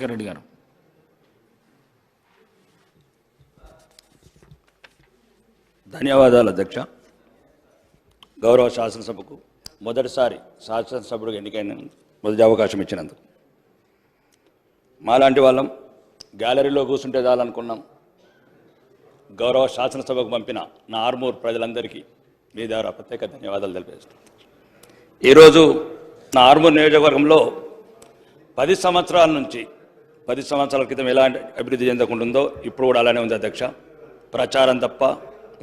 రెడ్డి గారు. ధన్యవాదాలు అధ్యక్ష. గౌరవ శాసనసభకు మొదటిసారి శాసనసభ్యుడిగా ఎన్నికైన మొదటి అవకాశం ఇచ్చినందుకు మాలాంటి వాళ్ళం గ్యాలరీలో కూర్చుంటే చాలనుకున్నాం. గౌరవ శాసనసభకు పంపిన నా ఆర్మూర్ ప్రజలందరికీ మీ ద్వారా ప్రత్యేక ధన్యవాదాలు తెలియజేస్తాను. ఈరోజు నా ఆర్మూర్ నియోజకవర్గంలో 10 సంవత్సరాల నుంచి 10 సంవత్సరాల క్రితం ఎలాంటి అభివృద్ధి చెందకుంటుందో ఇప్పుడు కూడా అలానే ఉంది అధ్యక్ష. ప్రచారం తప్ప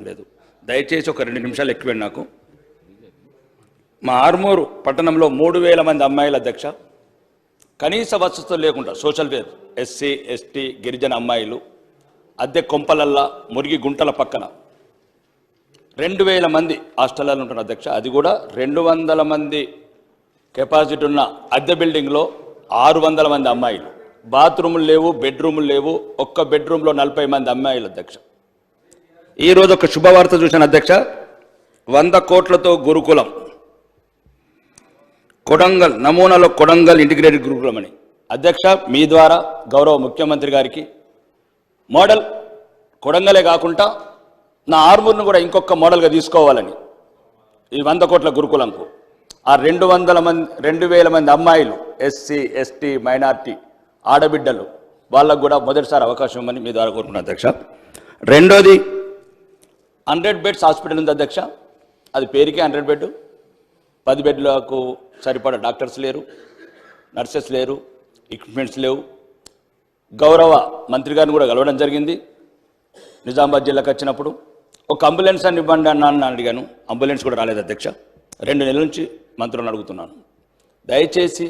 లేదు. దయచేసి ఒక 2 నిమిషాలు ఎక్కువండి నాకు. మా ఆర్మూరు పట్టణంలో 3000 మంది అమ్మాయిల అధ్యక్ష కనీస వసతులు లేకుండా సోషల్ వేర్ ఎస్సీ ఎస్టీ గిరిజన అమ్మాయిలు అద్దె కొంపలల్లా మురిగి గుంటల పక్కన 2000 మంది హాస్టల్లో ఉంటున్నారు అధ్యక్ష. అది కూడా 200 మంది కెపాసిటీ ఉన్న అద్దె బిల్డింగ్లో 600 మంది అమ్మాయిలు. బాత్రూములు లేవు, బెడ్రూములు లేవు. ఒక్క బెడ్రూమ్లో 40 మంది అమ్మాయిలు అధ్యక్ష. ఈరోజు ఒక శుభవార్త చూశాను అధ్యక్ష. 100 కోట్లతో గురుకులం కొడంగల్ నమూనాలో కొడంగల్ ఇంటిగ్రేటెడ్ గురుకులం అని అధ్యక్ష మీ ద్వారా గౌరవ ముఖ్యమంత్రి గారికి మోడల్ కొడంగలే కాకుండా నా ఆర్మూర్ను కూడా ఇంకొక మోడల్గా తీసుకోవాలని ఈ 100 కోట్ల గురుకులంకు ఆ 200 మంది అమ్మాయిలు ఎస్సీ ఎస్టీ మైనార్టీ ఆడబిడ్డలు వాళ్ళకు కూడా మొదటిసారి అవకాశం ఇవ్వమని మీ ద్వారా కోరుకున్నాను అధ్యక్ష. రెండోది 100 బెడ్స్ హాస్పిటల్ ఉంది అధ్యక్ష. అది పేరుకే 100 బెడ్. 10 బెడ్లకు సరిపడా డాక్టర్స్ లేరు, నర్సెస్ లేరు, ఎక్విప్మెంట్స్ లేవు. గౌరవ మంత్రి గారిని కూడా కలవడం జరిగింది. నిజామాబాద్ జిల్లాకు వచ్చినప్పుడు ఒక అంబులెన్స్ అని ఇవ్వండి అన్నాను అడిగాను. అంబులెన్స్ కూడా రాలేదు అధ్యక్ష. 2 నెలల నుంచి మంత్రులను అడుగుతున్నాను. దయచేసి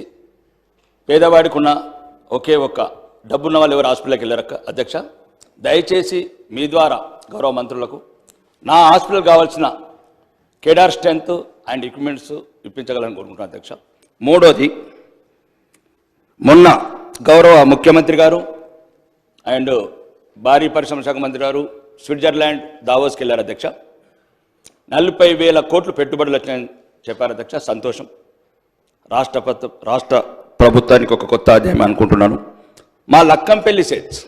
పేదవాడికి ఉన్న ఒకే ఒక్క డబ్బున్న వాళ్ళు ఎవరు హాస్పిటల్కి వెళ్ళారు అధ్యక్ష. దయచేసి మీ ద్వారా గౌరవ మంత్రులకు నా హాస్పిటల్ కావాల్సిన కేడార్ స్ట్రెంత్ అండ్ ఎక్విప్మెంట్స్ ఇప్పించగలని కోరుకుంటున్నాను అధ్యక్ష. మూడోది, మొన్న గౌరవ ముఖ్యమంత్రి గారు అండ్ భారీ పరిశ్రమ శాఖ మంత్రి గారు స్విట్జర్లాండ్ దావోస్కి వెళ్ళారు అధ్యక్ష. 40,000 కోట్లు పెట్టుబడులు వచ్చాయని చెప్పారు అధ్యక్ష. సంతోషం. రాష్ట్ర ప్రభుత్వానికి ఒక కొత్త అధ్యాయం అనుకుంటున్నాను. మా లక్కంపల్లి సెట్స్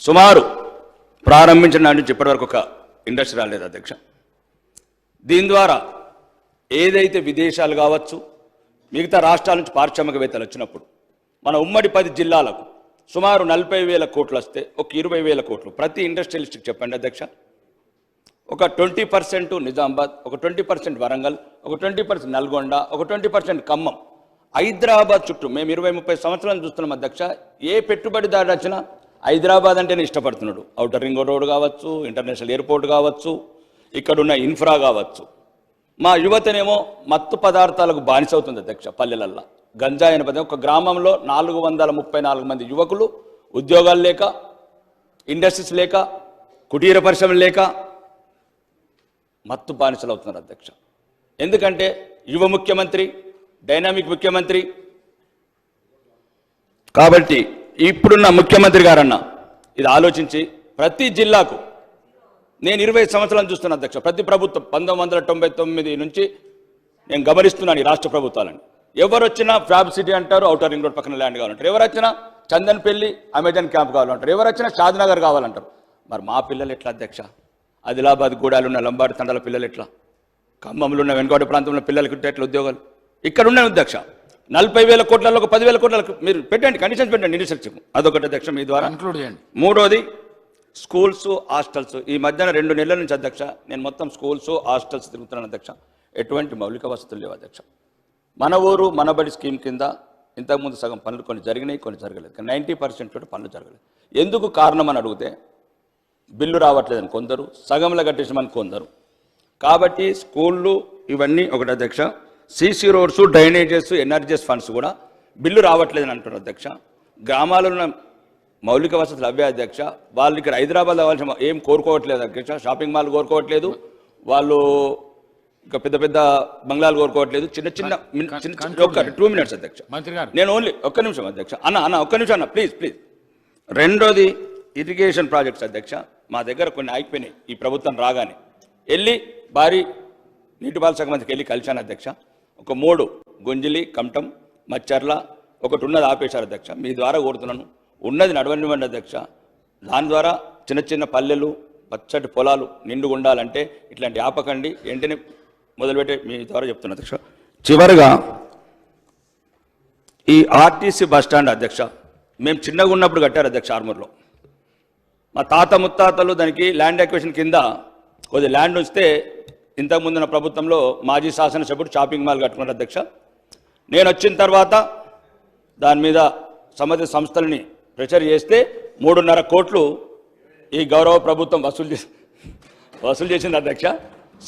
సుమారు ప్రారంభించిన నాటి నుంచి ఇప్పటివరకు ఒక ఇండస్ట్రీ రాలేదు అధ్యక్ష. దీని ద్వారా ఏదైతే విదేశాలు కావచ్చు మిగతా రాష్ట్రాల నుంచి పారిశ్రామికవేత్తలు వచ్చినప్పుడు మన ఉమ్మడి 10 జిల్లాలకు సుమారు 40,000 కోట్లు వస్తే ఒక 20,000 కోట్లు ప్రతి ఇండస్ట్రియలిస్ట్కి చెప్పండి అధ్యక్ష. ఒక 20% నిజామాబాద్, ఒక 20% వరంగల్, ఒక 20% నల్గొండ, ఒక 20% ఖమ్మం. హైదరాబాద్ చుట్టూ మేము 20-30 సంవత్సరాలు చూస్తున్నాం అధ్యక్ష. ఏ పెట్టుబడిదారు వచ్చినా హైదరాబాద్ అంటేనే ఇష్టపడుతున్నాడు. ఔటర్ రింగ్ రోడ్ కావచ్చు, ఇంటర్నేషనల్ ఎయిర్పోర్ట్ కావచ్చు, ఇక్కడున్న ఇన్ఫ్రా కావచ్చు. మా యువతనేమో మత్తు పదార్థాలకు బానిసవుతుంది అధ్యక్ష. పల్లెలల్లో గంజాయి అనే పదం. ఒక గ్రామంలో 434 మంది యువకులు ఉద్యోగాలు లేక, ఇండస్ట్రీస్ లేక, కుటీర పరిశ్రమలు లేక మత్తు బానిసలు అవుతున్నారు అధ్యక్ష. ఎందుకంటే యువ ముఖ్యమంత్రి, డైనామిక్ ముఖ్యమంత్రి. కాబట్టి ఇప్పుడున్న ముఖ్యమంత్రి గారన్న ఇది ఆలోచించి ప్రతి జిల్లాకు నేను 20 సంవత్సరాలు చూస్తున్నా అధ్యక్ష. ప్రతి ప్రభుత్వం 1999 నుంచి నేను గమనిస్తున్నాను ఈ రాష్ట్ర ప్రభుత్వాలని. ఎవరు వచ్చినా ఫ్యాబ్ సిటీ అంటారు, ఔటర్ రింగ్ రోడ్ పక్కన ల్యాండ్ కావాలంటారు. ఎవరు వచ్చినా చందన్పల్లి అమెజాన్ క్యాంప్ కావాలంటారు. ఎవరు వచ్చినా షాద్నగర్ కావాలంటారు. మరి మా పిల్లలు ఎట్లా అధ్యక్ష? ఆదిలాబాద్ గూడాలు ఉన్న లంబాడి తండాల పిల్లలు ఎట్లా? ఖమ్మంలో ఉన్న వెనుకబడి ప్రాంతంలో పిల్లలకి ఎట్లా ఉద్యోగాలు? ఇక్కడ ఉన్నాయి అధ్యక్ష. 40,000 కోట్లలో ఒక 10,000 కోట్లకు మీరు పెట్టండి, కండిషన్స్ పెట్టండి ఇనిషియేటివ్. అదొకటి అధ్యక్ష మీ ద్వారా ఇంక్లూడ్ చేయండి. మూడోది స్కూల్స్, హాస్టల్స్. ఈ మధ్యన 2 నెలల నుంచి అధ్యక్ష నేను మొత్తం స్కూల్స్, హాస్టల్స్ తిరుగుతున్నాను అధ్యక్ష. ఎటువంటి మౌలిక వసతులు లేవు అధ్యక్ష. మన ఊరు మనబడి స్కీమ్ కింద ఇంతకుముందు సగం పనులు కొన్ని జరిగినాయి, కొన్ని జరగలేదు. 90% కూడా పనులు జరగలేదు. ఎందుకు కారణం అని అడిగితే బిల్లు రావట్లేదని కొందరు, సగంలో కట్టేసామని కొందరు. కాబట్టి స్కూళ్ళు ఇవన్నీ ఒకటి అధ్యక్ష. CC roads, drainages, NREGS funds కూడా బిల్లు రావట్లేదని అంటున్నారు అధ్యక్ష. గ్రామాల్లో ఉన్న మౌలిక వసతులు అవే అధ్యక్ష. వాళ్ళు ఇక్కడ హైదరాబాద్ అవ్వాల్సిన ఏం కోరుకోవట్లేదు అధ్యక్ష. షాపింగ్ మాల్ కోరుకోవట్లేదు, వాళ్ళు ఇంకా పెద్ద పెద్ద బంగ్లాలు కోరుకోవట్లేదు. చిన్న చిన్న 2 మినిట్స్ అధ్యక్ష. నేను ఓన్లీ ఒక్క నిమిషం అధ్యక్ష. ఒక్క నిమిషం అన్న ప్లీజ్. రెండోది ఇరిగేషన్ ప్రాజెక్ట్స్ అధ్యక్ష. మా దగ్గర కొన్ని ఆగిపోయినాయి. ఈ ప్రభుత్వం రాగానే వెళ్ళి భారీ నీటిపారుదల శాఖ మంత్రికి వెళ్ళి కలిశాను అధ్యక్ష. ఒక 3 గుంజిలి, కమటం, మచ్చర్ల, ఒకటి ఉన్నది ఆపేశారు అధ్యక్ష. మీ ద్వారా కోరుతున్నాను, ఉన్నది నడవనివ్వండి అధ్యక్ష. దాని ద్వారా చిన్న చిన్న పల్లెలు పచ్చటి పొలాలు నిండుగా ఉండాలంటే ఇట్లాంటి ఆపకండి, వెంటనే మొదలుపెట్టే మీ ద్వారా చెప్తున్నా అధ్యక్ష. చివరిగా ఈ ఆర్టీసీ బస్టాండ్ అధ్యక్ష, మేము చిన్నగా ఉన్నప్పుడు కట్టారు అధ్యక్ష ఆర్మూర్లో. మా తాత ముత్తాతలు దానికి ల్యాండ్ అక్విజిషన్ కింద కొద్ది ల్యాండ్ వస్తే ఇంతకుముందున్న ప్రభుత్వంలో మాజీ శాసనసభ్యుడు షాపింగ్ మాల్ కట్టుకున్నారు అధ్యక్ష. నేను వచ్చిన తర్వాత దాని మీద సంబంధిత సంస్థలని ప్రెషర్ చేస్తే 3.5 కోట్లు ఈ గౌరవ ప్రభుత్వం వసూలు చేసింది అధ్యక్ష.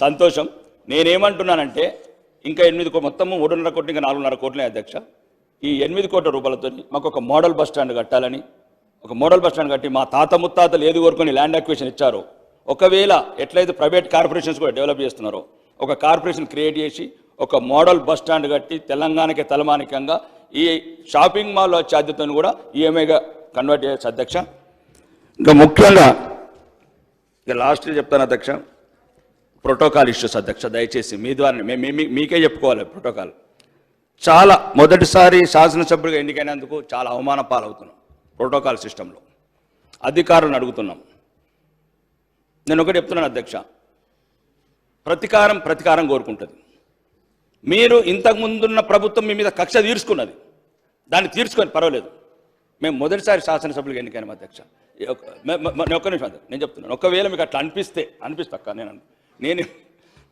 సంతోషం. నేనేమంటున్నానంటే ఇంకా 8 మొత్తము 3.5 కోట్లు ఇంకా 4.5 కోట్లే అధ్యక్ష. ఈ 8 కోట్ల రూపాయలతో మాకు ఒక మోడల్ బస్ స్టాండ్ కట్టాలని, ఒక మోడల్ బస్ స్టాండ్ కట్టి మా తాత ముత్తాతలు ఏది కోరుకొని ల్యాండ్ అక్విజిషన్ ఇచ్చారో, ఒకవేళ ఎట్లయితే ప్రైవేట్ కార్పొరేషన్స్ కూడా డెవలప్ చేస్తున్నారో ఒక కార్పొరేషన్ క్రియేట్ చేసి ఒక మోడల్ బస్ స్టాండ్ కట్టి తెలంగాణకి తలమానికంగా ఈ షాపింగ్ మాల్ ఛార్జీతో కూడా ఈఎంఐగా కన్వర్ట్ చేయొచ్చు అధ్యక్ష. ఇంకా ముఖ్యంగా ఇక లాస్ట్ చెప్తాను అధ్యక్ష, ప్రోటోకాల్ ఇష్యూస్ అధ్యక్ష. దయచేసి మీ ద్వారా మీకే చెప్పుకోవాలి. ప్రోటోకాల్ చాలా మొదటిసారి శాసనసభ్యుడిగా ఎన్నికైనందుకు చాలా అవమాన పాలవుతున్నాం. ప్రోటోకాల్ సిస్టంలో అధికారులను అడుగుతున్నాం. నేను ఒకటి చెప్తున్నాను అధ్యక్ష, ప్రతీకారం కోరుకుంటుంది. మీరు ఇంతకుముందున్న ప్రభుత్వం మీ మీద కక్ష తీర్చుకున్నది, దాన్ని తీర్చుకొని పర్వాలేదు. మేము మొదటిసారి శాసనసభ్యులుగా ఎన్నికైనాం అధ్యక్ష. ఒక్క నిమిషం నేను చెప్తున్నాను. ఒకవేళ మీకు అట్లా అనిపిస్తా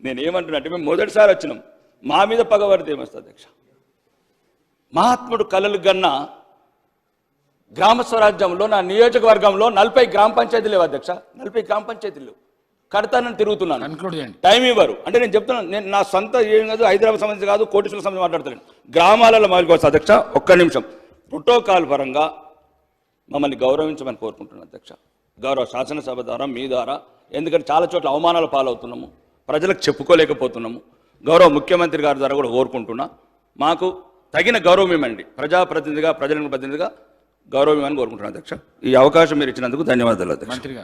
నేను ఏమంటున్నా అంటే, మేము మొదటిసారి వచ్చినాం, మా మీద పగబడితే ఏమొస్తుంది అధ్యక్ష? మహాత్ముడు కలలు గన్న గ్రామ స్వరాజ్యంలో నా నియోజకవర్గంలో 40 గ్రామ పంచాయతీలు లేవు అధ్యక్ష. 40 గ్రామ పంచాయతీలు కడతానని తిరుగుతున్నాను, టైం ఇవ్వరు. అంటే నేను చెప్తున్నాను, నేను నా సొంత ఏం కాదు, హైదరాబాద్ సంబంధించి కాదు, కోటేశ్వర సంబంధించి మాట్లాడతాను. గ్రామాలలో మాట్లాడుకోవచ్చు అధ్యక్ష. ఒక్క నిమిషం. ప్రోటోకాల్ పరంగా మమ్మల్ని గౌరవించమని కోరుకుంటున్నాను అధ్యక్ష, గౌరవ శాసనసభ ద్వారా, మీ ద్వారా. ఎందుకంటే చాలా చోట్ల అవమానాల పాలవుతున్నాము, ప్రజలకు చెప్పుకోలేకపోతున్నాము. గౌరవ ముఖ్యమంత్రి గారి ద్వారా కూడా కోరుకుంటున్నా, మాకు తగిన గౌరవం ఇవ్వండి. ప్రజాప్రతినిధిగా, ప్రజల ప్రతినిధిగా గౌరవం ఇవ్వని కోరుకుంటున్నాను అధ్యక్ష. ఈ అవకాశం మీరు ఇచ్చినందుకు ధన్యవాదాలు అధ్యక్ష.